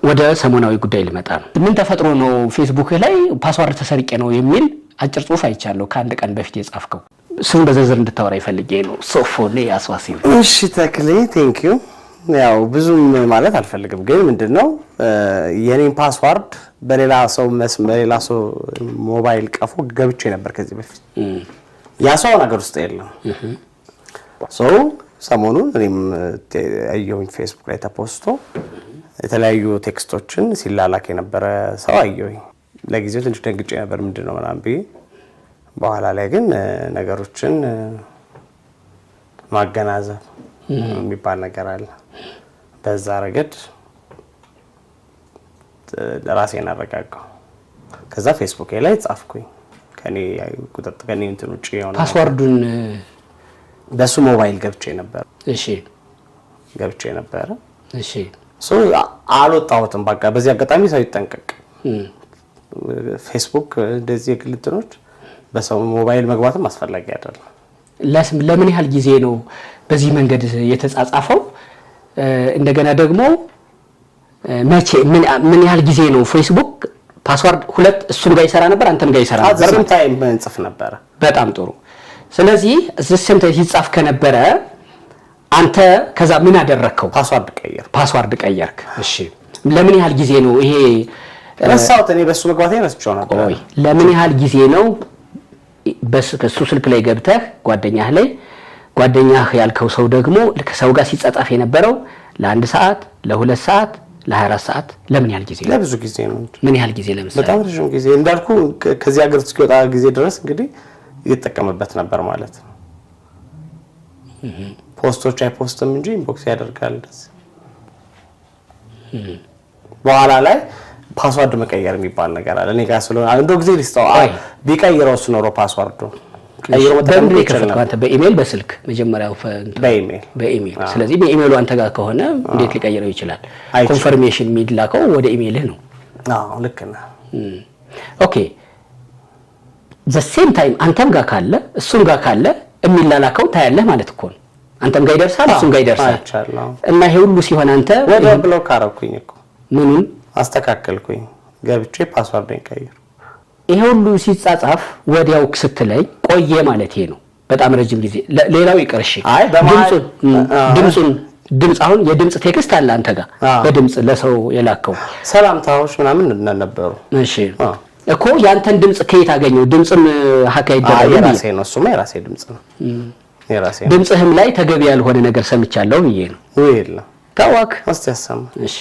ወደ ሰሞናዊ ጉዳይ ልመጣ ነው። ምን ተፈጥሮ ነው ፌስቡክ ላይ ፓስዋርድ ተሰርቄ ነው የሚል አጭር ጽሁፍ አይቻለሁ ከአንድ ቀን በፊት የጻፍከው። እሱን በዝርዝር እንድታወራ ይፈልጌ ነው። ሶፎኔ አስዋሲ። እሺ ተክሌ ቴንክ ዩ። ያው ብዙም ማለት አልፈልግም ግን ምንድነው የኔን ፓስዋርድ በሌላ ሰው ሞባይል ቀፎ ገብቼ ነበር ከዚህ በፊት ያ ሰው ነገር ውስጥ የለም ሰሞኑን እኔም አየሁኝ ፌስቡክ ላይ ተፖስቶ የተለያዩ ቴክስቶችን ሲላላክ የነበረ ሰው አየሁኝ። ለጊዜው ትንሽ ደንግጬ ነበር ምንድነው ምናምን ብዬ በኋላ ላይ ግን ነገሮችን ማገናዘብ የሚባል ነገር አለ። በዛ ረገድ ራሴን አረጋጋሁ። ከዛ ፌስቡክ ላይ ጻፍኩኝ ከኔ ቁጥጥር ከኔ እንትን ውጪ የሆነ ፓስዋርዱን በሱ ሞባይል ገብቼ ነበር። እሺ ገብቼ ነበር። እሺ አልወጣሁትም። በቃ በዚህ አጋጣሚ ሰው ይጠንቀቅ። ፌስቡክ እንደዚህ የግልጥኖች በሰው ሞባይል መግባትም አስፈላጊ አይደለም። ለምን ያህል ጊዜ ነው በዚህ መንገድ የተጻጻፈው? እንደገና ደግሞ መቼ ምን ያህል ጊዜ ነው ፌስቡክ ፓስዋርድ ሁለት እሱም ጋር ይሰራ ነበር አንተም ጋር ይሰራ ነበር? አዘም ታይም እንጽፍ ነበር። በጣም ጥሩ። ስለዚህ እዚህም ይጻፍ ከነበረ አንተ ከዛ ምን አደረከው? ፓስዋርድ ቀየርክ። እሺ ለምን ያህል ጊዜ ነው ይሄ ረሳሁት? እኔ በሱ መግባቴ ረስቼው ነበር። ለምን ያህል ጊዜ ነው በሱ ስልክ ላይ ገብተህ ጓደኛህ ያልከው ሰው ደግሞ ከሰው ጋር ሲጻጻፍ የነበረው ለ1 ሰዓት ለ2 ሰዓት ለ24 ሰዓት ለምን ያህል ጊዜ? ለብዙ ጊዜ ነው። ምን ያህል ጊዜ? ለምሳሌ በጣም ረጅም ጊዜ እንዳልኩ ከዚህ ሀገር እስኪወጣ ጊዜ ድረስ እንግዲህ እየተጠቀመበት ነበር ማለት ነው። ፖስቶች አይፖስትም እንጂ ኢንቦክስ ያደርጋል። በኋላ ላይ ፓስዋርድ መቀየር የሚባል ነገር አለ። እኔ ጋር ስለሆነ አንዱ ጊዜ ሊስታው ቢቀይረው ነው ፓስዋርዱ ቀይሮ ወጣን አንተ በኢሜል በስልክ መጀመሪያው በኢሜል ስለዚህ በኢሜሉ አንተ ጋር ከሆነ እንዴት ሊቀይረው ይችላል? ኮንፈርሜሽን የሚላከው ወደ ኢሜልህ ነው። አዎ ልክ ነህ። ኦኬ the same time አንተም ጋር ካለ እሱም ጋር ካለ የሚላላከው ታያለህ ማለት እኮ ነው። አንተም ጋር ይደርሳል እሱም ጋር ይደርሳል እና ይሄ ሁሉ ሲሆን አንተ ወደ ብሎክ አረኩኝ እኮ ምኑን አስተካከልኩኝ ገብቼ ፓስዋርድን ቀይሩ። ይሄ ሁሉ ሲጻጻፍ ወዲያው ስትለይ ቆየ ማለት ነው። በጣም ረጅም ጊዜ ሌላው ይቀርሽ ድምጽ አሁን የድምጽ ቴክስት አለ አንተ ጋር በድምጽ ለሰው የላከው ሰላምታዎች ምናምን ነበሩ። እሺ እኮ ያንተን ድምጽ ከየት አገኘው? ድምጽም ሀካ ይደረጋል የራሴ ነው። እሱማ የራሴ ድምጽ ነው። የራሴ ድምጽህም ላይ ተገቢ ያልሆነ ነገር ሰምቻለሁ ብዬ ነው። ወይላ ታዋክ አስተያሰማ። እሺ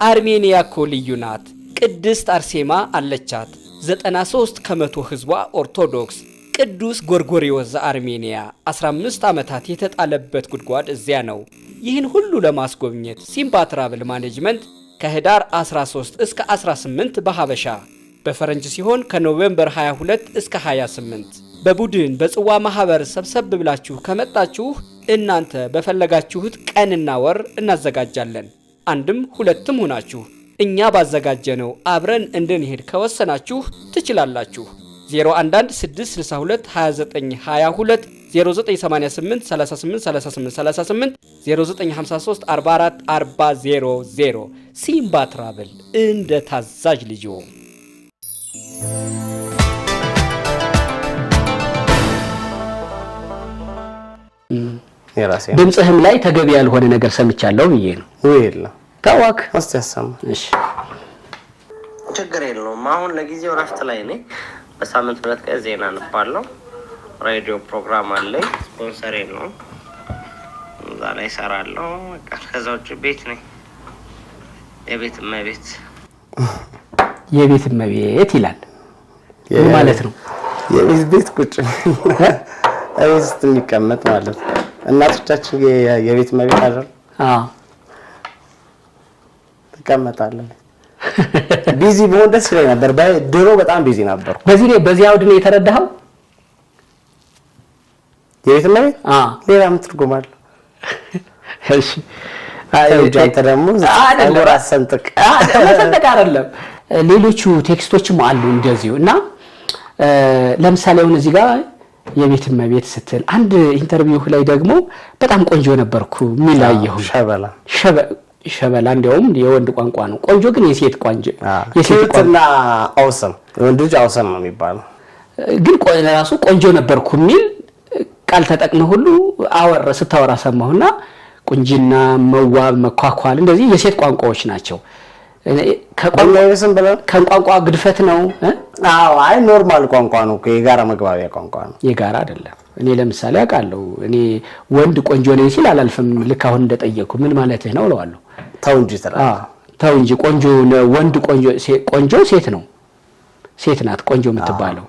አርሜኒያ እኮ ልዩ ናት። ቅድስት አርሴማ አለቻት። 93% ህዝቧ ኦርቶዶክስ። ቅዱስ ጎርጎሪዮስ ዘአርሜኒያ 15 ዓመታት የተጣለበት ጉድጓድ እዚያ ነው። ይህን ሁሉ ለማስጎብኘት ሲምባ ትራቭል ማኔጅመንት ከህዳር 13 እስከ 18 በሐበሻ በፈረንጅ ሲሆን ከኖቬምበር 22 እስከ 28 በቡድን በጽዋ ማህበር ሰብሰብ ብላችሁ ከመጣችሁ እናንተ በፈለጋችሁት ቀንና ወር እናዘጋጃለን። አንድም ሁለትም ሆናችሁ እኛ ባዘጋጀነው አብረን እንድንሄድ ከወሰናችሁ ትችላላችሁ። 0116622922 0988 383838 0953444000 ሲምባ ትራቭል እንደ ታዛዥ ልጅ የራሴ ድምጽህም ላይ ተገቢ ያልሆነ ነገር ሰምቻለሁ ብዬ ነው። ወይላ ታዋክ አስተያሰማ። እሺ ችግር የለውም። አሁን ለጊዜው ረፍት ላይ ነኝ። በሳምንት 2 ቀን ዜና አነባለሁ። ሬዲዮ ፕሮግራም አለኝ። ስፖንሰሬ ነው። እዛ ላይ እሰራለሁ። በቃ ከዛ ውጭ ቤት ነኝ። የቤት እመቤት ይላል። ምን ማለት ነው? የቤት ቁጭ አይስት የሚቀመጥ ማለት ነው። እናቶቻችን የቤት እመቤት አይደል? ተቀመጣለሁ። ቢዚ በሆነ ደስ ይለኝ ነበር። ድሮ በጣም ቢዚ ነበር። በዚህ አውድ ነው የተረዳኸው? የቤት እመቤት ሌላ ምትርጉም አለ? እሺ አንተ ደግሞ አጎራስ ሰንጥቅ አይደለም። ሌሎቹ ቴክስቶችም አሉ እንደዚሁ እና ለምሳሌ አሁን እዚህ ጋር የቤት እመቤት ስትል አንድ ኢንተርቪው ላይ ደግሞ በጣም ቆንጆ ነበርኩ ሚላየው ሸበላ እንደውም የወንድ ቋንቋ ነው ቆንጆ ግን የሴት ቋንቋ የሴትና አውሰም ወንድ ልጅ አውሰም ነው የሚባለው ግን ራሱ ቆንጆ ነበርኩ ሚል ቃል ተጠቅመው ሁሉ ስታወራ ሰማሁና ቁንጅና መዋብ መኳኳል እንደዚህ የሴት ቋንቋዎች ናቸው ከቋንቋ ግድፈት ነው አዎ አይ ኖርማል ቋንቋ ነው የጋራ መግባቢያ ቋንቋ ነው የጋራ አይደለም እኔ ለምሳሌ አውቃለሁ እኔ ወንድ ቆንጆ ነኝ ሲል አላልፈም ልክ አሁን እንደጠየቁ ምን ማለት ነው እለዋለሁ ተው እንጂ ቆንጆ ወንድ ቆንጆ ሴት ነው ሴት ናት ቆንጆ የምትባለው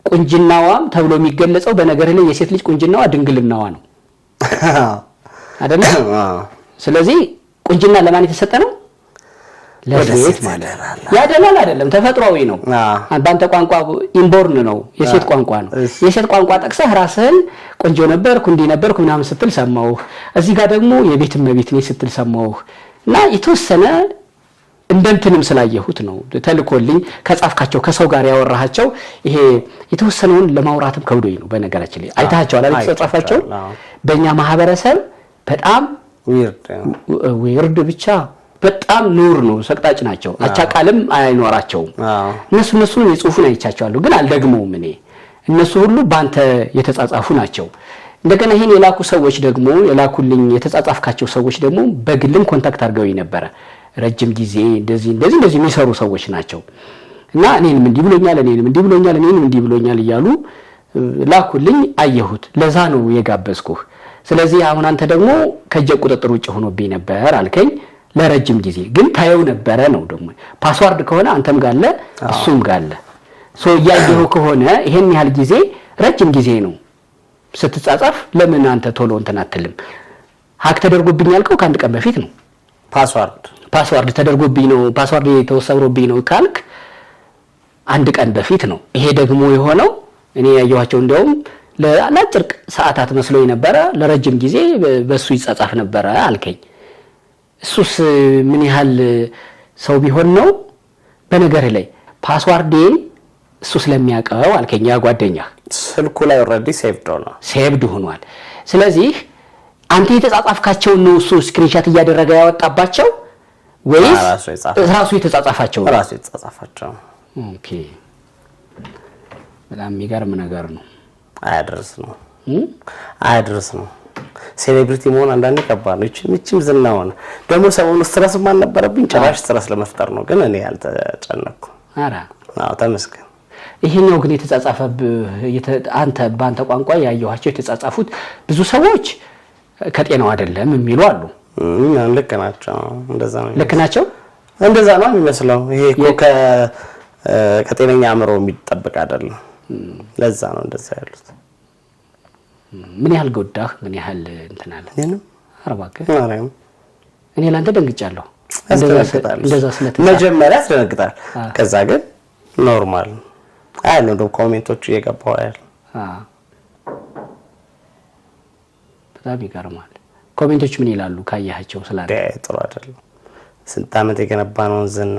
ቁንጅናዋም ተብሎ የሚገለጸው በነገር ላይ የሴት ልጅ ቁንጅናዋ ድንግልናዋ ነው አይደል ስለዚህ ቁንጅና ለማን የተሰጠ ነው ለሴት ማለት ያደላል አይደለም ተፈጥሯዊ ነው አንተ ቋንቋ ኢንቦርን ነው የሴት ቋንቋ ነው የሴት ቋንቋ ጠቅሰህ ራስህን ቆንጆ ነበርኩ እንዲ ነበርኩ ምናምን ስትል ሰማው እዚህ ጋር ደግሞ የቤት እመቤት ነኝ ስትል ሰማው እና የተወሰነ እንደንተንም ስላየሁት ነው ተልኮልኝ ከጻፍካቸው ከሰው ጋር ያወራሃቸው ይሄ የተወሰነውን ለማውራትም ከብዶኝ ነው በነገራችን ላይ አይታቸው አላልኩ ተጻፋቸው በእኛ ማህበረሰብ በጣም ዊርድ ብቻ በጣም ኑር ነው ሰቅጣጭ ናቸው አቻቃልም አይኖራቸውም እነሱ የጽሁፉን አይቻቸዋለሁ ግን አልደግመውም እኔ እነሱ ሁሉ ባንተ የተጻጻፉ ናቸው እንደገና ይሄን የላኩ ሰዎች ደግሞ የላኩልኝ የተጻጻፍካቸው ሰዎች ደግሞ በግልም ኮንታክት አድርገውኝ ነበር ረጅም ጊዜ እንደዚህ የሚሰሩ ሰዎች ናቸው እና እኔንም እንዲህ ብሎኛል እያሉ ላኩልኝ አየሁት ለዛ ነው የጋበዝኩህ ስለዚህ አሁን አንተ ደግሞ ከጀ ቁጥጥር ውጭ ሆኖብኝ ነበር አልከኝ ለረጅም ጊዜ ግን ታየው ነበር ነው ደግሞ ፓስዋርድ ከሆነ አንተም ጋለ እሱም ጋለ ያየው ከሆነ ይሄን ያህል ጊዜ ረጅም ጊዜ ነው ስትጻጻፍ ለምን አንተ ቶሎ እንትን አትልም ሀክ ተደርጎብኝ ያልከው ከአንድ ቀን በፊት ነው ፓስዋርድ ተደርጎብኝ ነው ፓስዋርድ ተወሰብሮብኝ ነው ካልክ አንድ ቀን በፊት ነው ይሄ ደግሞ የሆነው እኔ ያየኋቸው እንደውም ለአጭር ሰዓታት መስሎኝ ነበር ለረጅም ጊዜ በሱ ይጻጻፍ ነበር አልከኝ እሱስ ምን ያህል ሰው ቢሆን ነው በነገር ላይ ፓስዋርዴን እሱ ስለሚያቀው አልከኝ ያ ጓደኛ ስልኩ ላይ ኦሬዲ ሴቭድ ሆኗል ስለዚህ አንተ የተጻጻፍካቸው ነው እሱ ስክሪንሾት እያደረገ ያወጣባቸው ወይስ ራሱ የተጻጻፋቸው ኦኬ በጣም የሚገርም ነገር ነው አያድርስ ነው ሴሌብሪቲ መሆን አንዳንዴ ከባድ ነው እቺም ዝናውን ደግሞ ሰውን ስትረስ ማን ነበረብኝ ጭራሽ ስትረስ ለመፍጠር ነው ግን እኔ ያልተጨነኩ አዎ ተመስገን ይሄኛው ግን የተጻጻፈብ አንተ ባንተ ቋንቋ ያየኋቸው የተጻጻፉት ብዙ ሰዎች ከጤናው አይደለም የሚሉ አሉ ልክ ናቸው እንደዛ ነው የሚመስለው ይሄ ከጤነኛ አእምሮ የሚጠበቅ አይደለም ለዛ ነው እንደዛ ያሉት ምን ያህል ጎዳህ ምን ያህል እንተናለ አረባከ እኔ ላንተ ደንግጫለሁ እንደዛ ስለተሰማ መጀመሪያ አስደነግጣል ከዛ ግን ኖርማል አይደለም ደግሞ ኮሜንቶች እየገባው አይደል በጣም ይገርማል ኮሜንቶች ምን ይላሉ ካያቸው ስላለ ጥሩ አይደለም ስንት አመት የገነባነው ዝና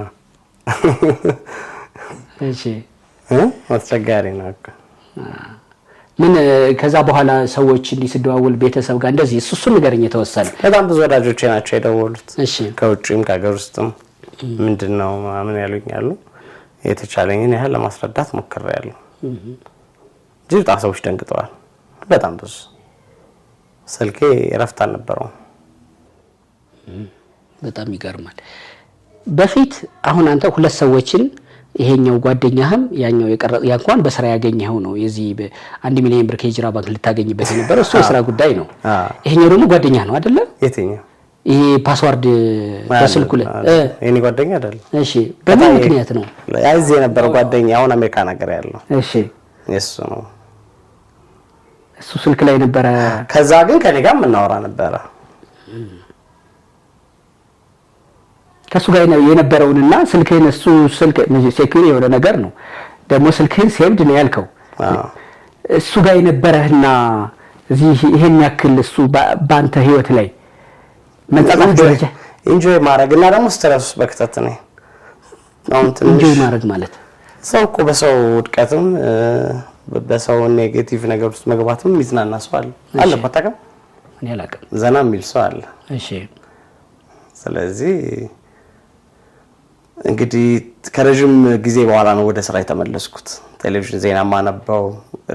እሺ አስቸጋሪ ነው ምን ከዛ በኋላ ሰዎች እንዲስደዋውል ቤተሰብ ጋር እንደዚህ እሱ ንገረኝ የተወሰነ በጣም ብዙ ወዳጆቼ ናቸው የደወሉት እሺ ከውጭም ከሀገር ውስጥም ምንድነው ማምን ያሉኛሉ የተቻለኝን ያህል ለማስረዳት ሞክሬያለሁ ጅብጣ ሰዎች ደንግጠዋል በጣም ብዙ ስልኬ ረፍት አልነበረውም በጣም ይገርማል በፊት አሁን አንተ ሁለት ሰዎችን ይሄኛው ጓደኛህም ያኛው ያንኳን በስራ ያገኘው ነው የዚህ በ1 ሚሊዮን ብር ከሂጅራ ባንክ ልታገኝበት የነበረው እሱ የስራ ጉዳይ ነው ይሄኛው ደግሞ ጓደኛህ ነው አይደለ የትኛው ይሄ ፓስዋርድ በስልኩ ላይ የኔ ጓደኛ አይደለም እሺ በምን ምክንያት ነው ያይዜ ነበር ጓደኛ አሁን አሜሪካ ነገር ያለው እሺ እሱ ነው እሱ ስልክ ላይ ነበር ከዛ ግን ከኔ ጋር ምናወራ ነበር ከሱ ጋር የነበረውንና ስልክህን እሱ ስልክ ሴኩሪቲ የሆነ ነገር ነው ደግሞ ስልክህን ሴቭድ ነው ያልከው እሱ ጋር የነበረህና እዚህ ይሄን ያክል እሱ ባንተ ህይወት ላይ መንጣጣፍ ደረጃ ኢንጆይ ማድረግና ደግሞ ስትረስ በክተት ነው ኢንጆይ ማድረግ ማለት ሰው እኮ በሰው ውድቀትም በሰው ኔጌቲቭ ነገር ውስጥ መግባትም ይዝናና ሰው አለ በጣም እኔ አላውቅም ዘና የሚል ሰው አለ እሺ ስለዚህ እንግዲህ ከረጅም ጊዜ በኋላ ነው ወደ ስራ የተመለስኩት ቴሌቪዥን ዜና ማነበው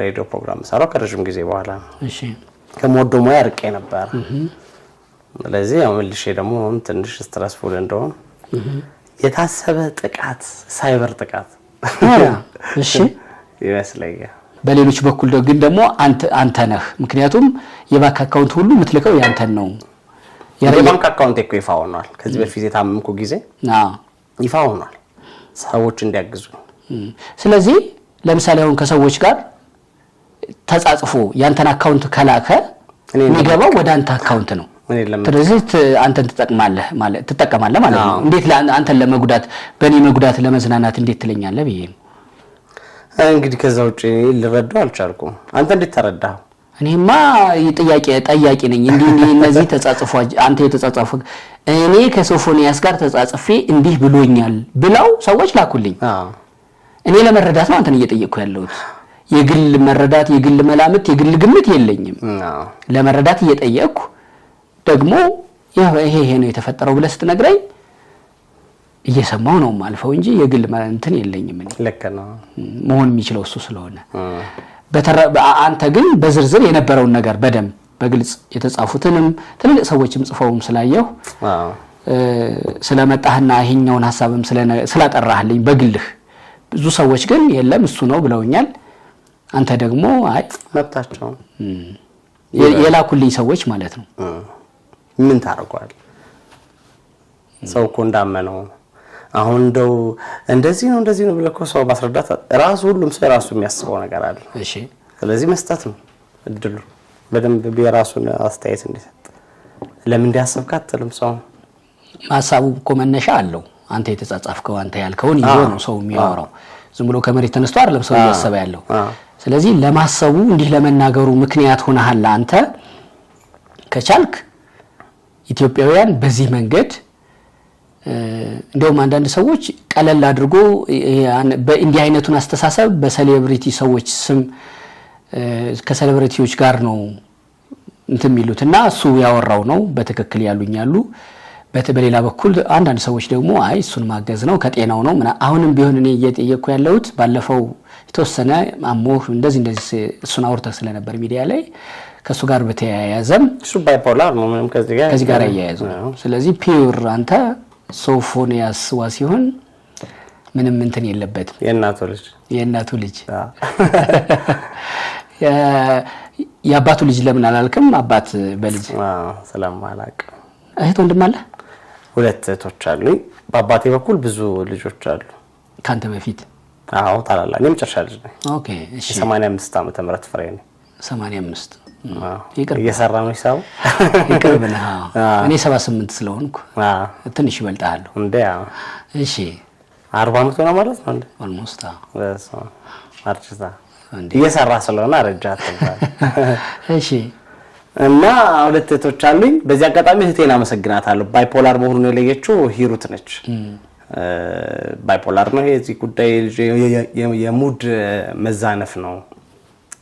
ሬዲዮ ፕሮግራም ሰራው ከረጅም ጊዜ በኋላ እሺ ከሞዶ ሙያ ርቄ ነበር ስለዚህ ያው መልሼ ደግሞ ትንሽ ስትረስፉል እንደሆነ የታሰበ ጥቃት ሳይበር ጥቃት እሺ ይመስለኛል በሌሎች በኩል ግን ደግሞ አንተ ነህ ምክንያቱም የባንክ አካውንት ሁሉ ምትልከው ያንተን ነው የባንክ አካውንት እኮ ይፋ ሆኗል ከዚህ በፊት የታመምኩ ጊዜ ይፋ ሆኗል ሰዎች እንዲያግዙ ስለዚህ ለምሳሌ አሁን ከሰዎች ጋር ተጻጽፎ ያንተን አካውንት ከላከ የሚገባው ወደ አንተ አካውንት ነው ስለዚህ አንተን ትጠቀማለህ ማለት ነው እንዴት አንተን ለመጉዳት በኔ መጉዳት ለመዝናናት እንዴት ትለኛለህ ብዬ እንግዲህ ከዛው ውጪ ልረዳው አልቻልኩም አንተ እንዴት ተረዳው እኔማ ጠያቂ ነኝ እንዴ እነዚህ ተጻጽፎ አንተ የተጻጻፈ እኔ ከሶፎኒያስ ጋር ተጻጽፌ እንዲህ ብሎኛል ብለው ሰዎች ላኩልኝ እኔ ለመረዳት ነው አንተን እየጠየቅኩ ያለሁት የግል መረዳት የግል መላምት የግል ግምት የለኝም ለመረዳት እየጠየቅኩ ደግሞ ይሄ ነው የተፈጠረው ብለህ ስትነግረኝ እየሰማው ነው ማልፈው እንጂ የግል እንትን የለኝም እኔ ለካ ነው መሆን የሚችለው እሱ ስለሆነ አንተ ግን በዝርዝር የነበረውን ነገር በደም በግልጽ የተጻፉትንም ትልልቅ ሰዎችም ጽፈውም ስላየው ስለመጣህና ይሄኛውን ሐሳብም ስላጠራህልኝ በግልህ ብዙ ሰዎች ግን የለም እሱ ነው ብለውኛል አንተ ደግሞ አይ መጣቸው የላኩልኝ ሰዎች ማለት ነው ምን ታረጋል ሰው እኮ እንዳመነው አሁን እንደዚህ ነው ብለኮ ሰው ማስረዳት ራሱ ሁሉም ሰው ራሱ የሚያስበው ነገር አለ እሺ ስለዚህ መስጠት ነው እድሉ በደንብ በራሱን አስተያየት እንዲሰጥ ለምን እንዲያስብካተልም ሰው ማሳቡ እኮ መነሻ አለው አንተ የተጻጻፍከው አንተ ያልከውን ይዞ ነው ሰው የሚያወራው ዝም ብሎ ከመሬት ተነስቶ አይደለም ሰው እያሰበ ያለው ስለዚህ ለማሰቡ እንዲህ ለመናገሩ ምክንያት ሆነሃል አንተ ከቻልክ ኢትዮጵያውያን በዚህ መንገድ እንደውም አንዳንድ ሰዎች ቀለል አድርጎ በእንዲህ አይነቱን አስተሳሰብ በሴሌብሪቲ ሰዎች ስም ከሴሌብሪቲዎች ጋር ነው እንትን የሚሉትና እሱ ያወራው ነው በትክክል ያሉኛሉ በሌላ በኩል አንዳንድ ሰዎች ደግሞ አይ እሱን ማገዝ ነው ከጤናው ነው አሁንም ቢሆን እኔ እየጠየቅኩ ያለሁት ባለፈው የተወሰነ አሞህ እንደዚህ እሱን አውርተህ ስለነበር ሚዲያ ላይ ከሱ ጋር በተያያዘም እሱ ባይፖላር ነው ምንም ከዚህ ጋር ያያያዘው ስለዚህ ፒውር አንተ ሶፎኒያስ ሲሆን ምንም እንትን የለበትም የእናቱ ልጅ የአባቱ ልጅ ለምን አላልክም አባት በልጅ ስለማላቅ እህት ወንድም አለ ሁለት እህቶች አሉኝ በአባቴ በኩል ብዙ ልጆች አሉ ካንተ በፊት አዎ ታላላቅ እኔም ጨርሻ ልጅ ነኝ ኦኬ እሺ 85 ዓመተ ምህረት ፍሬ ነኝ 85 እየሰራ ነው ይሳው ይቀርብና እኔ 78 ስለሆንኩ ትንሽ ይበልጣል እንዴ እሺ 40 ዓመት ነው ማለት ነው እንዴ ኦልሞስት አርጅታ እየሰራ ስለሆነ አረጃት እሺ እና ሁለት እህቶች አሉኝ በዚህ አጋጣሚ እህቴን አመሰግናታለሁ ባይፖላር መሆኑን የለየችው ሂሩት ነች ባይፖላር ነው እዚህ ጉዳይ የሙድ መዛነፍ ነው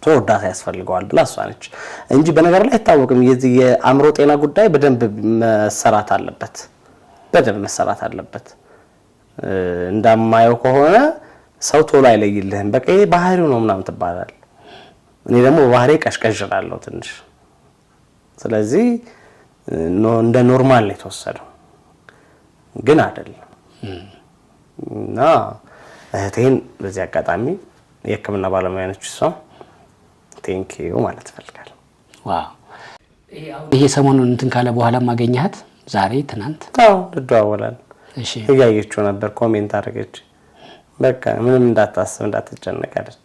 ተወዳታ ያስፈልገዋል ብላ እሷ ነች እንጂ በነገር ላይ አይታወቅም የዚህ የአእምሮ ጤና ጉዳይ በደንብ መሰራት አለበት እንደማየው ከሆነ ሰው ቶሎ አይለይልህም በቃ ባህሪው ነው ምናምን ትባላል እኔ ደግሞ ባህሪ ቀሽቀሽራለሁ ትንሽ ስለዚህ እንደ ኖርማል ነው የተወሰደው ግን አይደለም እና እህቴን በዚህ አጋጣሚ የሕክምና ባለሙያ ነች እሷ ቴንክ ዩ ማለት ፈልጋለሁ ዋው ይሄ ሰሞኑን እንትን ካለ በኋላ ማገኘሃት ዛሬ ትናንት ልደዋወላል እሺ እያየችው ነበር ኮሜንት አደረገች በቃ ምንም እንዳትጨነቅ አለች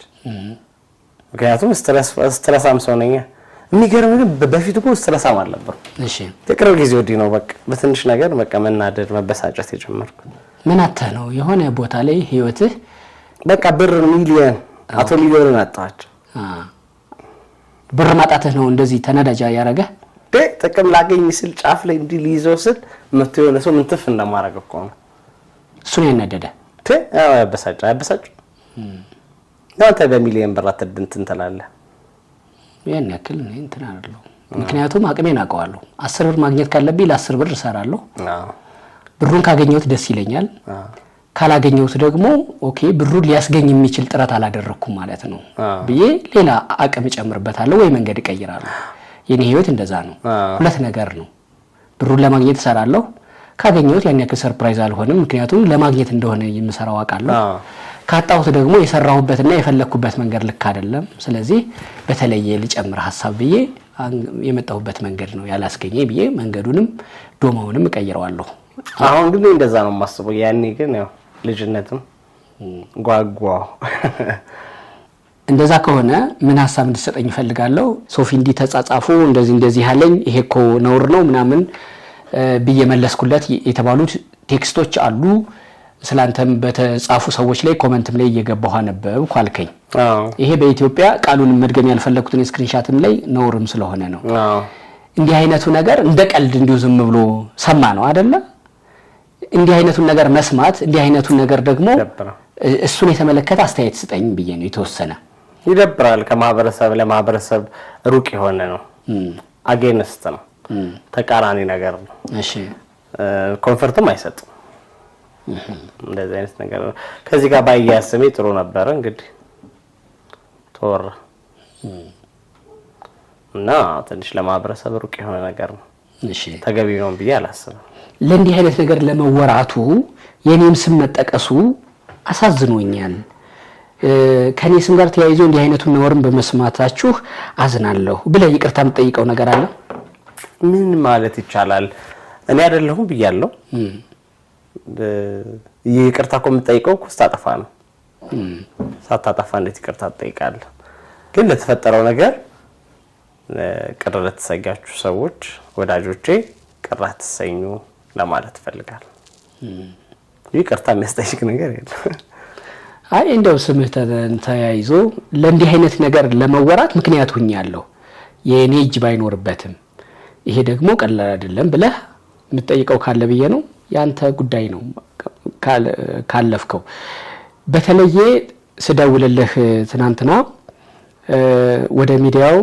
ምክንያቱም ስትረሳም ሰው ነኝ የሚገርም ግን በፊት እኮ ስትረሳም አልነበር እሺ የቅርብ ጊዜ ወዲህ ነው በቃ በትንሽ ነገር በቃ መናደድ መበሳጨት የጀመርኩ ምን አተ ነው የሆነ ቦታ ላይ ህይወትህ በቃ ብር ሚሊዮን አቶ ሚሊዮን አጣች ብር ማጣትህ ነው እንደዚህ ተነዳጃ ያረገ ጥቅም ላገኝ ስል ጫፍ ላይ እንዲ ሊይዘው ስል መጥቶ የሆነ ሰው ምን ትፍ እንደማረግ እኮ ነው እሱ ነው ያነደደ ያበሳጭ አንተ በሚሊዮን ብር አትድንትን ትላለህ? ያን ያክል እኔ እንትን አይደለም። ምክንያቱም አቅሜን አውቀዋለሁ። 10 ብር ማግኘት ካለብኝ ለ10 ብር እሰራለሁ። ብሩን ካገኘሁት ደስ ይለኛል። ካላገኘሁት ደግሞ ኦኬ ብሩን ሊያስገኝ የሚችል ጥረት አላደረኩም ማለት ነው ብዬ ሌላ አቅም እጨምርበታለሁ ወይ መንገድ እቀይራለሁ። የኔ ህይወት እንደዛ ነው። ሁለት ነገር ነው። ብሩን ለማግኘት እሰራለሁ። ካገኘሁት ያን ያክል ሰርፕራይዝ አልሆንም፣ ምክንያቱም ለማግኘት እንደሆነ የምሰራው አውቃለሁ። ካጣሁት ደግሞ የሰራሁበትና የፈለኩበት መንገድ ልክ አይደለም። ስለዚህ በተለየ ልጨምር ሐሳብ ብዬ የመጣሁበት መንገድ ነው ያላስገኘኝ ብዬ መንገዱንም ዶማውንም እቀይረዋለሁ። አሁን ግን እንደዛ ነው የማስበው። ያኔ ግን ያው ልጅነትም ጓጓው። እንደዛ ከሆነ ምን ሐሳብ እንድትሰጠኝ እፈልጋለሁ። ሶፊ እንዲ ተጻጻፉ እንደዚህ ያለኝ ይሄኮ ነውር ነው ምናምን ብዬ መለስኩለት። የተባሉት ቴክስቶች አሉ። ስላንተም በተጻፉ ሰዎች ላይ ኮሜንትም ላይ እየገባሁ አነበብኩ አልከኝ። ይሄ በኢትዮጵያ ቃሉን መድገም ያልፈለኩትን ስክሪንሻትም ላይ ነውርም ስለሆነ ነው። እንዲህ አይነቱ ነገር እንደ ቀልድ እንዲሁ ዝም ብሎ ሰማ ነው አይደለ? እንዲህ አይነቱን ነገር መስማት እንዲህ አይነቱን ነገር ደግሞ እሱን የተመለከተ አስተያየት ስጠኝ ብዬ ነው። የተወሰነ ይደብራል። ከማህበረሰብ ለማህበረሰብ ሩቅ የሆነ ነው። አጌንስት ነው። ተቃራኒ ነገር ነው። እሺ ኮንፈርትም አይሰጥም። እንደዚህ አይነት ነገር ከዚህ ጋር ባያስሜ ጥሩ ነበር። እንግዲህ ተወራ እና ትንሽ ለማህበረሰብ ሩቅ የሆነ ነገር ነው። እሺ ተገቢ ነው ብዬ አላስብም። ለእንዲህ አይነት ነገር ለመወራቱ የኔም ስም መጠቀሱ አሳዝኖኛል። ከኔ ስም ጋር ተያይዞ እንዲህ አይነቱን ነውርም በመስማታችሁ አዝናለሁ ብለህ ይቅርታ የምትጠይቀው ነገር አለ? ምን ማለት ይቻላል? እኔ አይደለሁም ብያለሁ። ይቅርታ እኮ የምትጠይቀው እኮ ስታጠፋ ነው። ሳታጠፋ እንዴት ይቅርታ ትጠይቃለህ? ግን ለተፈጠረው ነገር ቅር ለተሰጋችሁ ሰዎች ወዳጆቼ ቅር አትሰኙ ለማለት እፈልጋለሁ። ይቅርታ የሚያስጠይቅ ነገር የለም። አይ እንደው ስምህ ተያይዞ ለእንዲህ አይነት ነገር ለመወራት ምክንያት ሆኛለሁ የኔ እጅ ባይኖርበትም ይሄ ደግሞ ቀላል አይደለም ብለህ የምትጠይቀው ካለ ብዬ ነው። ያንተ ጉዳይ ነው ካለፍከው። በተለየ ስደውልልህ ትናንትና ወደ ሚዲያው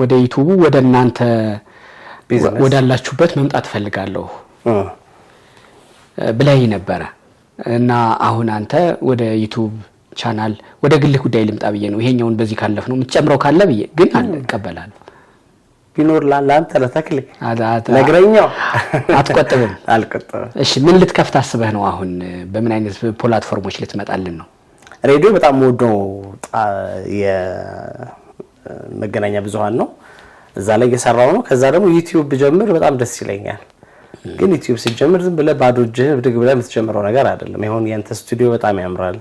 ወደ ዩቲዩብ ወደ እናንተ ወዳላችሁበት መምጣት ፈልጋለሁ ብለህ ነበር እና አሁን አንተ ወደ ዩቲዩብ ቻናል ወደ ግል ጉዳይ ልምጣ ብዬ ነው። ይሄኛውን በዚህ ካለፍ ነው የምትጨምረው ካለ ብዬ ግን አልቀበላለሁ። ቢኖር ላንተ ለተክልክ ነግረኛው አትቆጥብም? አልቆጥብም። እሺ ምን ልትከፍት አስበህ ነው? አሁን በምን አይነት ፕላትፎርሞች ልትመጣልን ነው? ሬዲዮ በጣም ወደው የመገናኛ ብዙሃን ነው። እዛ ላይ እየሰራው ነው። ከዛ ደግሞ ዩቲዩብ ብጀምር በጣም ደስ ይለኛል። ግን ዩቲዩብ ሲጀምር ዝም ብለህ ባዶ እጅህን ብድግ ብለህ የምትጀምረው ነገር አይደለም። ይሁን ያንተ ስቱዲዮ በጣም ያምራል።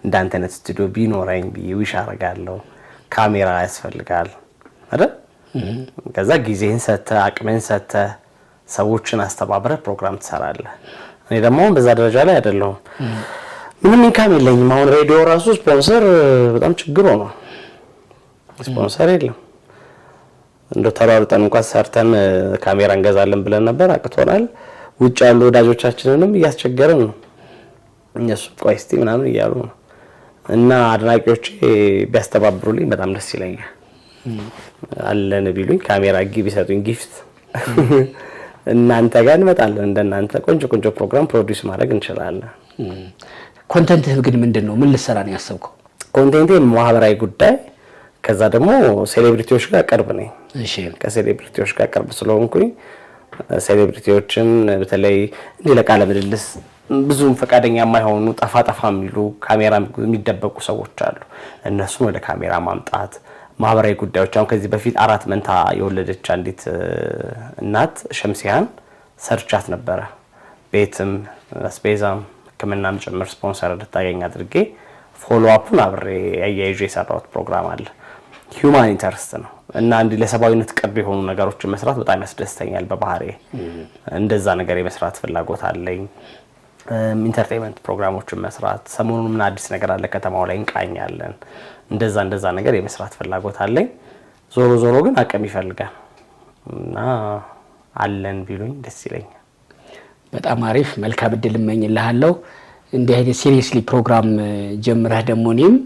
እንዳንተ አይነት ስቱዲዮ ቢኖረኝ ብዬ ዊሽ አደርጋለሁ። ካሜራ ያስፈልጋል አይደል? ከዛ ጊዜህን ሰጥተህ አቅምህን ሰጥተህ ሰዎችን አስተባብረህ ፕሮግራም ትሰራለህ። እኔ ደግሞ በዛ ደረጃ ላይ አይደለሁም። ምንም ኢንካም የለኝም። አሁን ሬዲዮ ራሱ ስፖንሰር በጣም ችግር ነው። ስፖንሰር የለም። እንደ ተሯሩጠን እንኳን ሰርተን ካሜራ እንገዛለን ብለን ነበር፣ አቅቶናል። ውጭ ያሉ ወዳጆቻችንንም እያስቸገረን ነው። እነሱ ቆይ እስቲ ምናምን እያሉ ነው። እና አድናቂዎቼ ቢያስተባብሩልኝ በጣም ደስ ይለኛል። አለን ቢሉኝ ካሜራ ቢሰጡኝ ጊፍት እናንተ ጋር እንመጣለን። እንደናንተ ቆንጆ ፕሮግራም ፕሮዲዩስ ማድረግ እንችላለን። ኮንተንት ግን ምንድነው? ምን ልሰራ ነው ያሰብከው? ኮንቴንቴ ማህበራዊ ጉዳይ፣ ከዛ ደግሞ ሴሌብሪቲዎች ጋር ቅርብ ነኝ። እሺ ከሴሌብሪቲዎች ጋር ቅርብ ስለሆንኩኝ ሴሌብሪቲዎችን በተለይ ለቃለ ምልልስ ብዙም ፈቃደኛ የማይሆኑ ጠፋ የሚሉ ካሜራ የሚደበቁ ሰዎች አሉ። እነሱን ወደ ካሜራ ማምጣት፣ ማህበራዊ ጉዳዮች። አሁን ከዚህ በፊት 4 መንታ የወለደች አንዲት እናት ሸምሲያን ሰርቻት ነበረ። ቤትም አስቤዛም ሕክምናም ጭምር ስፖንሰር እንድታገኝ አድርጌ ፎሎ አፑን አብሬ አያይዤ የሰራሁት ፕሮግራም አለ። ሂዩማን ኢንተረስት ነው እና እንዲህ ለሰብአዊነት ቅርብ የሆኑ ነገሮችን መስራት በጣም ያስደስተኛል በባህሪ። እንደዛ ነገር የመስራት ፍላጎት አለኝ። ኢንተርቴይንመንት ፕሮግራሞችን መስራት፣ ሰሞኑን ምን አዲስ ነገር አለ ከተማው ላይ እንቃኛለን። እንደዛ ነገር የመስራት ፍላጎት አለኝ። ዞሮ ግን አቅም ይፈልጋል እና አለን ቢሉኝ ደስ ይለኛል። በጣም አሪፍ። መልካም እድል እመኝልሃለሁ። እንዲህ አይነት ሲሪየስሊ ፕሮግራም ጀምረህ ደግሞ እኔም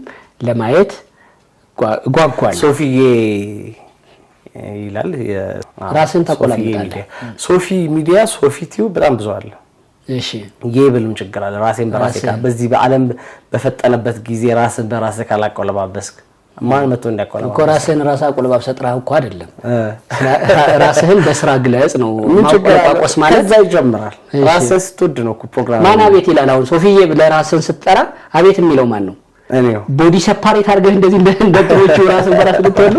ለማየት ጓጓል። ሶፊዬ ይላል ራስን ተቆላምጣለህ። ሶፊ ሚዲያ ሶፊ ቲዩ በጣም ብዙ አለ። እሺ የብሉን ችግር አለ። ራስን በራሴ በዚህ በአለም በፈጠነበት ጊዜ ራስን በራሴ ካላቆለባበስክ ማን መጥቶ እንዳቆለባበስ እኮ ራስን ራስ አቆለባብሰ ጥራህ እኮ አይደለም። ራስህን በስራ ግለጽ ነው። ማቆለባበስ ማለት እዛ ይጀምራል። ራስን ስትወድ ነው እኮ ፕሮግራም ማን አቤት ይላል። አሁን ሶፊዬ ብለህ ራስን ስትጠራ አቤት የሚለው ማን ነው? እኔው ቦዲ ሰፓሬት አድርገህ እንደዚህ እንደደረች ራስን በራስ ልትወሉ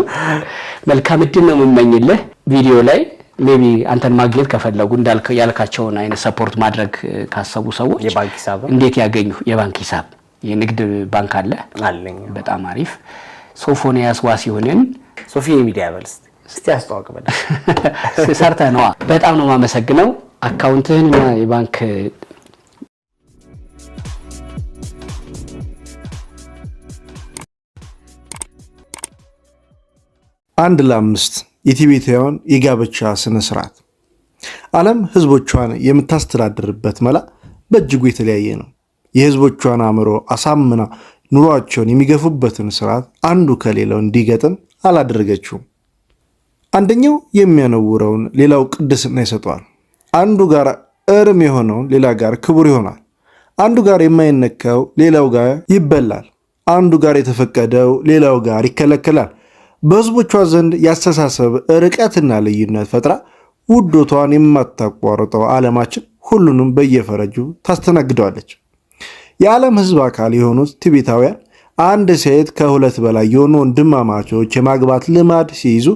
መልካም እድል ነው የምመኝልህ። ቪዲዮ ላይ ሜቢ አንተን ማግኘት ከፈለጉ ያልካቸውን አይነት ሰፖርት ማድረግ ካሰቡ ሰዎች የባንክ ሂሳብ እንዴት ያገኙ? የባንክ ሂሳብ የንግድ ባንክ አለ አለኝ። በጣም አሪፍ። ሶፎንያስ ዋሲሁንን ሶፊ ሚዲያ በልስ እስቲ አስተዋውቅ በል ሰርተህ ነው። በጣም ነው የማመሰግነው። አካውንትህንና የባንክ አንድ ለአምስት የቲቤታውያን የጋብቻ ስነ ስርዓት። ዓለም ህዝቦቿን የምታስተዳድርበት መላ በእጅጉ የተለያየ ነው። የህዝቦቿን አእምሮ አሳምና ኑሯቸውን የሚገፉበትን ስርዓት አንዱ ከሌላው እንዲገጥም አላደረገችውም። አንደኛው የሚያነውረውን ሌላው ቅድስና ይሰጠዋል። አንዱ ጋር እርም የሆነውን ሌላ ጋር ክቡር ይሆናል። አንዱ ጋር የማይነካው ሌላው ጋር ይበላል። አንዱ ጋር የተፈቀደው ሌላው ጋር ይከለከላል። በህዝቦቿ ዘንድ ያስተሳሰብ ርቀትና ልዩነት ፈጥራ ውዶቷን የማታቋርጠው ዓለማችን ሁሉንም በየፈረጁ ታስተናግደዋለች። የዓለም ህዝብ አካል የሆኑት ቲቤታውያን አንድ ሴት ከሁለት በላይ የሆኑ ወንድማማቾች የማግባት ልማድ ሲይዙ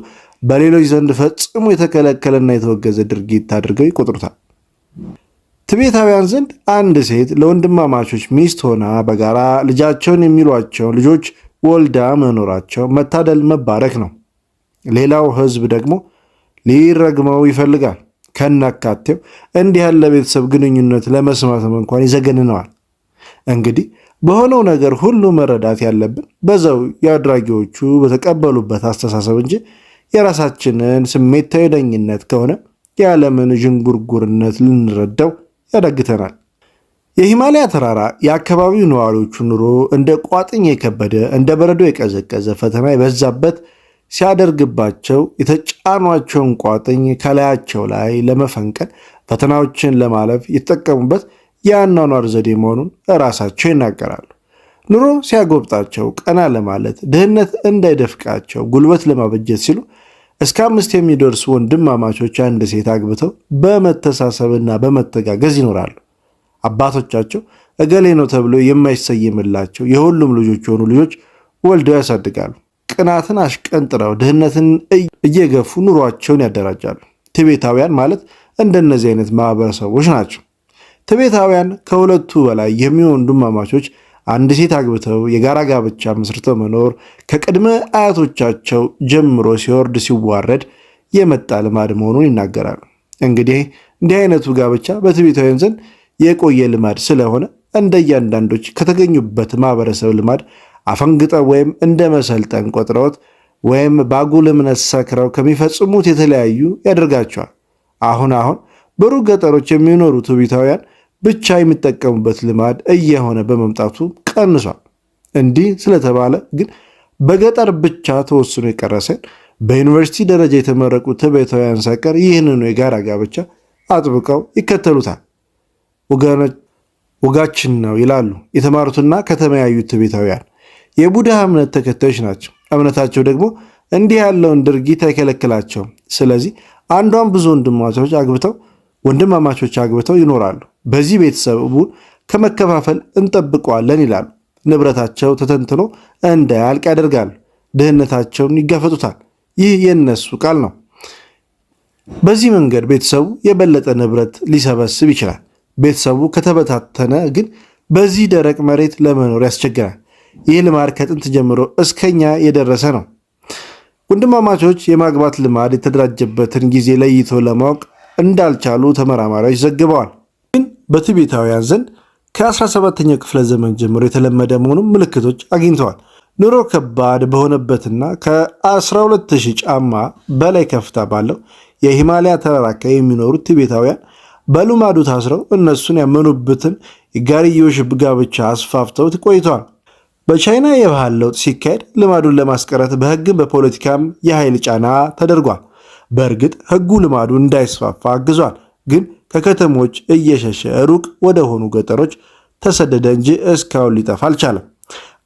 በሌሎች ዘንድ ፈጽሞ የተከለከለና የተወገዘ ድርጊት አድርገው ይቆጥሩታል። ቲቤታውያን ዘንድ አንድ ሴት ለወንድማማቾች ሚስት ሆና በጋራ ልጃቸውን የሚሏቸውን ልጆች ወልዳ መኖራቸው መታደል መባረክ ነው። ሌላው ህዝብ ደግሞ ሊረግመው ይፈልጋል። ከናካቴው እንዲህ ያለ ቤተሰብ ግንኙነት ለመስማትም እንኳን ይዘገንነዋል። እንግዲህ በሆነው ነገር ሁሉ መረዳት ያለብን በዛው የአድራጊዎቹ በተቀበሉበት አስተሳሰብ እንጂ የራሳችንን ስሜታዊ ዳኝነት ከሆነ የዓለምን ዥንጉርጉርነት ልንረዳው ያዳግተናል። የሂማሊያ ተራራ የአካባቢው ነዋሪዎቹ ኑሮ እንደ ቋጥኝ የከበደ እንደ በረዶ የቀዘቀዘ ፈተና የበዛበት ሲያደርግባቸው የተጫኗቸውን ቋጥኝ ከላያቸው ላይ ለመፈንቀል ፈተናዎችን ለማለፍ የተጠቀሙበት የአኗኗር ዘዴ መሆኑን ራሳቸው ይናገራሉ። ኑሮ ሲያጎብጣቸው ቀና ለማለት ድህነት እንዳይደፍቃቸው ጉልበት ለማበጀት ሲሉ እስከ 5 የሚደርሱ ወንድማማቾች አንድ ሴት አግብተው በመተሳሰብና በመተጋገዝ ይኖራሉ። አባቶቻቸው እገሌ ነው ተብሎ የማይሰየምላቸው የሁሉም ልጆች የሆኑ ልጆች ወልደው ያሳድጋሉ። ቅናትን አሽቀንጥረው ድህነትን እየገፉ ኑሯቸውን ያደራጃሉ። ቲቤታውያን ማለት እንደነዚህ አይነት ማህበረሰቦች ናቸው። ቲቤታውያን ከሁለቱ በላይ የሚሆኑ ወንድማማቾች አንድ ሴት አግብተው የጋራ ጋብቻ መስርተው መኖር ከቅድመ አያቶቻቸው ጀምሮ ሲወርድ ሲዋረድ የመጣ ልማድ መሆኑን ይናገራሉ። እንግዲህ እንዲህ አይነቱ ጋብቻ በቲቤታውያን ዘንድ የቆየ ልማድ ስለሆነ እንደያንዳንዶች ከተገኙበት ማህበረሰብ ልማድ አፈንግጠው ወይም እንደ መሰልጠን ቆጥረውት ወይም ባጉል እምነት ሰክረው ከሚፈጽሙት የተለያዩ ያደርጋቸዋል። አሁን በሩቅ ገጠሮች የሚኖሩ ቲቤታውያን ብቻ የሚጠቀሙበት ልማድ እየሆነ በመምጣቱ ቀንሷል። እንዲህ ስለተባለ ግን በገጠር ብቻ ተወስኖ የቀረሰን በዩኒቨርሲቲ ደረጃ የተመረቁ ቲቤታውያን ሳይቀር ይህንኑ የጋራ ጋብቻ አጥብቀው ይከተሉታል። ወጋችን ነው ይላሉ የተማሩትና ከተመያዩት ቲቤታውያን። የቡድሃ እምነት ተከታዮች ናቸው። እምነታቸው ደግሞ እንዲህ ያለውን ድርጊት አይከለክላቸውም። ስለዚህ አንዷን ብዙ ወንድማማቾች አግብተው ይኖራሉ። በዚህ ቤተሰቡን ከመከፋፈል እንጠብቀዋለን ይላሉ። ንብረታቸው ተተንትኖ እንዳያልቅ ያደርጋሉ። ድህነታቸውን ይጋፈጡታል። ይህ የነሱ ቃል ነው። በዚህ መንገድ ቤተሰቡ የበለጠ ንብረት ሊሰበስብ ይችላል። ቤተሰቡ ከተበታተነ ግን በዚህ ደረቅ መሬት ለመኖር ያስቸግራል። ይህ ልማድ ከጥንት ጀምሮ እስከኛ የደረሰ ነው። ወንድማማቾች የማግባት ልማድ የተደራጀበትን ጊዜ ለይቶ ለማወቅ እንዳልቻሉ ተመራማሪዎች ዘግበዋል። ግን በቲቤታውያን ዘንድ ከ17ኛው ክፍለ ዘመን ጀምሮ የተለመደ መሆኑን ምልክቶች አግኝተዋል። ኑሮ ከባድ በሆነበትና ከ12000 ጫማ በላይ ከፍታ ባለው የሂማሊያ ተራራ የሚኖሩት ቲቤታውያን በልማዱ ታስረው እነሱን ያመኑበትን የጋርዮሽ ጋብቻ አስፋፍተው ቆይተዋል። በቻይና የባህል ለውጥ ሲካሄድ ልማዱን ለማስቀረት በሕግም በፖለቲካም የኃይል ጫና ተደርጓል። በእርግጥ ሕጉ ልማዱ እንዳይስፋፋ አግዟል። ግን ከከተሞች እየሸሸ ሩቅ ወደ ሆኑ ገጠሮች ተሰደደ እንጂ እስካሁን ሊጠፋ አልቻለም።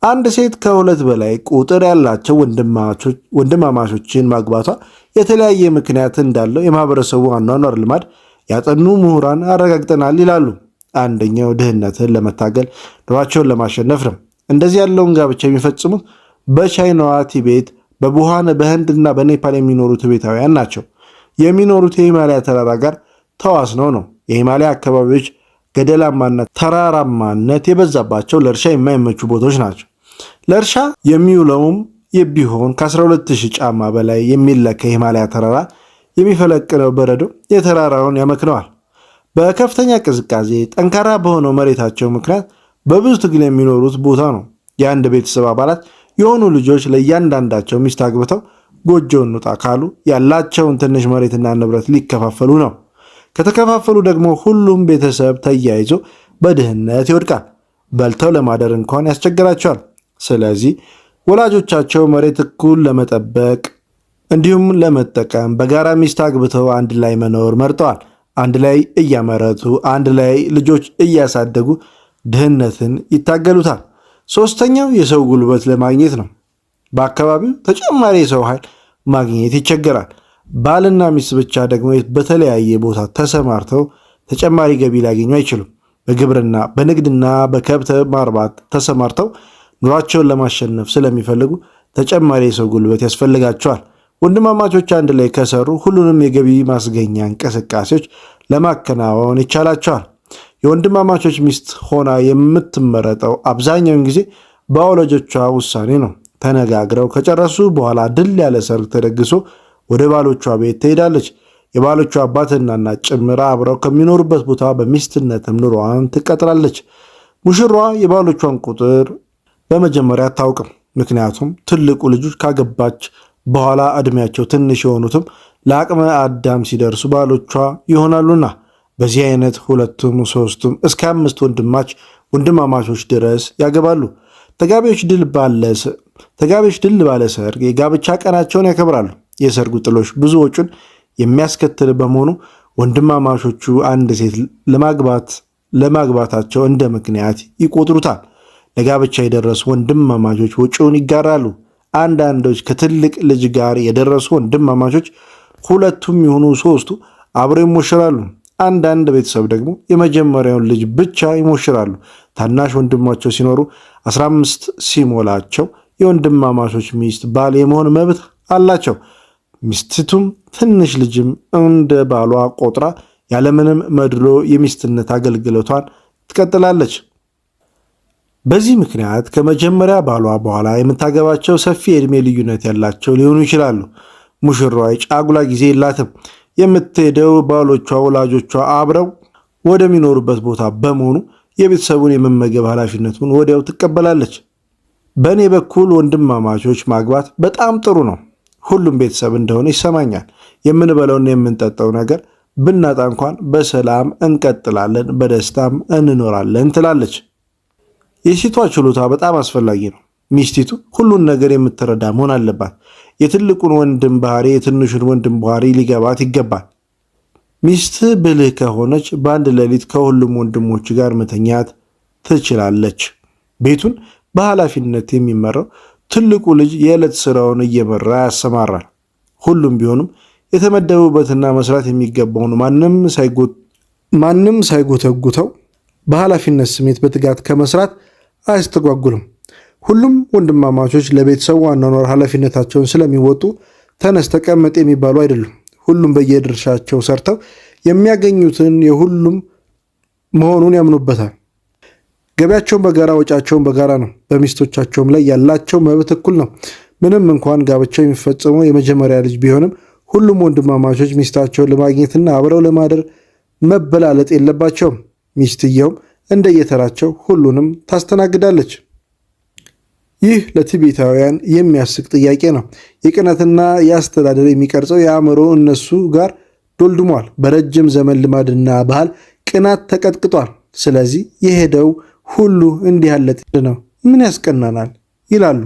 አንድ ሴት ከሁለት በላይ ቁጥር ያላቸው ወንድማማቾችን ማግባቷ የተለያየ ምክንያት እንዳለው የማህበረሰቡ አኗኗር ልማድ ያጠኑ ምሁራን አረጋግጠናል ይላሉ። አንደኛው ድህነትን ለመታገል ኑሯቸውን ለማሸነፍ ነው። እንደዚህ ያለውን ጋብቻ የሚፈጽሙት በቻይናዋ ቲቤት፣ በቡሃን፣ በህንድና በኔፓል የሚኖሩ ቲቤታውያን ናቸው። የሚኖሩት የሂማሊያ ተራራ ጋር ተዋስነው ነው። የሂማሊያ አካባቢዎች ገደላማነት፣ ተራራማነት የበዛባቸው ለእርሻ የማይመቹ ቦታዎች ናቸው። ለእርሻ የሚውለውም ቢሆን ከ12000 ጫማ በላይ የሚለካ የሂማሊያ ተራራ የሚፈለቅለው በረዶ የተራራውን ያመክነዋል። በከፍተኛ ቅዝቃዜ ጠንካራ በሆነው መሬታቸው ምክንያት በብዙ ትግል የሚኖሩት ቦታ ነው። የአንድ ቤተሰብ አባላት የሆኑ ልጆች ለእያንዳንዳቸው ሚስት አግብተው ጎጆ እንውጣ ካሉ ያላቸውን ትንሽ መሬትና ንብረት ሊከፋፈሉ ነው። ከተከፋፈሉ ደግሞ ሁሉም ቤተሰብ ተያይዞ በድህነት ይወድቃል። በልተው ለማደር እንኳን ያስቸግራቸዋል። ስለዚህ ወላጆቻቸው መሬት እኩል ለመጠበቅ እንዲሁም ለመጠቀም በጋራ ሚስት አግብተው አንድ ላይ መኖር መርጠዋል። አንድ ላይ እያመረቱ አንድ ላይ ልጆች እያሳደጉ ድህነትን ይታገሉታል። ሶስተኛው የሰው ጉልበት ለማግኘት ነው። በአካባቢው ተጨማሪ የሰው ኃይል ማግኘት ይቸገራል። ባልና ሚስት ብቻ ደግሞ በተለያየ ቦታ ተሰማርተው ተጨማሪ ገቢ ሊያገኙ አይችሉም። በግብርና በንግድና በከብት ማርባት ተሰማርተው ኑሯቸውን ለማሸነፍ ስለሚፈልጉ ተጨማሪ የሰው ጉልበት ያስፈልጋቸዋል። ወንድማማቾች አንድ ላይ ከሰሩ ሁሉንም የገቢ ማስገኛ እንቅስቃሴዎች ለማከናወን ይቻላቸዋል። የወንድማማቾች ሚስት ሆና የምትመረጠው አብዛኛውን ጊዜ በወላጆቿ ውሳኔ ነው። ተነጋግረው ከጨረሱ በኋላ ድል ያለ ሰርግ ተደግሶ ወደ ባሎቿ ቤት ትሄዳለች። የባሎቿ አባትና እናት ጭምር አብረው ከሚኖሩበት ቦታ በሚስትነትም ኑሯን ትቀጥላለች። ሙሽራዋ የባሎቿን ቁጥር በመጀመሪያ አታውቅም። ምክንያቱም ትልቁ ልጆች ካገባች በኋላ ዕድሜያቸው ትንሽ የሆኑትም ለአቅመ አዳም ሲደርሱ ባሎቿ ይሆናሉና በዚህ አይነት ሁለቱም ሶስቱም እስከ 5 ወንድማማቾች ድረስ ያገባሉ። ተጋቢዎች ድል ባለ ሰርግ የጋብቻ ቀናቸውን ያከብራሉ። የሰርጉ ጥሎሽ ብዙ ወጪን የሚያስከትል በመሆኑ ወንድማማቾቹ አንድ ሴት ለማግባታቸው እንደ ምክንያት ይቆጥሩታል። ለጋብቻ የደረሱ ወንድማማቾች ወጪውን ይጋራሉ። አንዳንዶች ከትልቅ ልጅ ጋር የደረሱ ወንድማማቾች ሁለቱም ይሁኑ ሶስቱ አብረው ይሞሽራሉ። አንዳንድ ቤተሰብ ደግሞ የመጀመሪያውን ልጅ ብቻ ይሞሽራሉ። ታናሽ ወንድማቸው ሲኖሩ 15 ሲሞላቸው የወንድማማቾች ሚስት ባል የመሆን መብት አላቸው። ሚስቲቱም ትንሽ ልጅም እንደ ባሏ ቆጥራ ያለምንም መድሎ የሚስትነት አገልግሎቷን ትቀጥላለች። በዚህ ምክንያት ከመጀመሪያ ባሏ በኋላ የምታገባቸው ሰፊ የዕድሜ ልዩነት ያላቸው ሊሆኑ ይችላሉ። ሙሽራዋ ጫጉላ ጊዜ የላትም። የምትሄደው ባሎቿ ወላጆቿ አብረው ወደሚኖሩበት ቦታ በመሆኑ የቤተሰቡን የመመገብ ኃላፊነቱን ወዲያው ትቀበላለች። በእኔ በኩል ወንድማማቾች ማግባት በጣም ጥሩ ነው። ሁሉም ቤተሰብ እንደሆነ ይሰማኛል። የምንበላውና የምንጠጣው ነገር ብናጣ እንኳን በሰላም እንቀጥላለን፣ በደስታም እንኖራለን ትላለች። የሴቷ ችሎታ በጣም አስፈላጊ ነው። ሚስቲቱ ሁሉን ነገር የምትረዳ መሆን አለባት። የትልቁን ወንድም ባህሪ የትንሹን ወንድም ባህሪ ሊገባት ይገባል። ሚስት ብልህ ከሆነች በአንድ ሌሊት ከሁሉም ወንድሞች ጋር መተኛት ትችላለች። ቤቱን በኃላፊነት የሚመራው ትልቁ ልጅ የዕለት ስራውን እየመራ ያሰማራል። ሁሉም ቢሆኑም የተመደቡበትና መስራት የሚገባውን ማንም ሳይጎተጉተው በኃላፊነት ስሜት በትጋት ከመስራት አያስተጓጉልም። ሁሉም ወንድማማቾች ለቤተሰቡ አኗኗር ኃላፊነታቸውን ስለሚወጡ ተነስ ተቀመጥ የሚባሉ አይደሉም። ሁሉም በየድርሻቸው ሰርተው የሚያገኙትን የሁሉም መሆኑን ያምኑበታል። ገቢያቸውን በጋራ ወጫቸውን በጋራ ነው። በሚስቶቻቸውም ላይ ያላቸው መብት እኩል ነው። ምንም እንኳን ጋብቻው የሚፈጸመው የመጀመሪያ ልጅ ቢሆንም ሁሉም ወንድማማቾች ሚስታቸውን ለማግኘትና አብረው ለማደር መበላለጥ የለባቸውም። ሚስትየውም እንደየተራቸው ሁሉንም ታስተናግዳለች። ይህ ለቲቤታውያን የሚያስቅ ጥያቄ ነው። የቅናትና የአስተዳደር የሚቀርጸው የአእምሮ እነሱ ጋር ዶልድሟል። በረጅም ዘመን ልማድና ባህል ቅናት ተቀጥቅጧል። ስለዚህ የሄደው ሁሉ እንዲህ ያለ ነው ምን ያስቀናናል ይላሉ።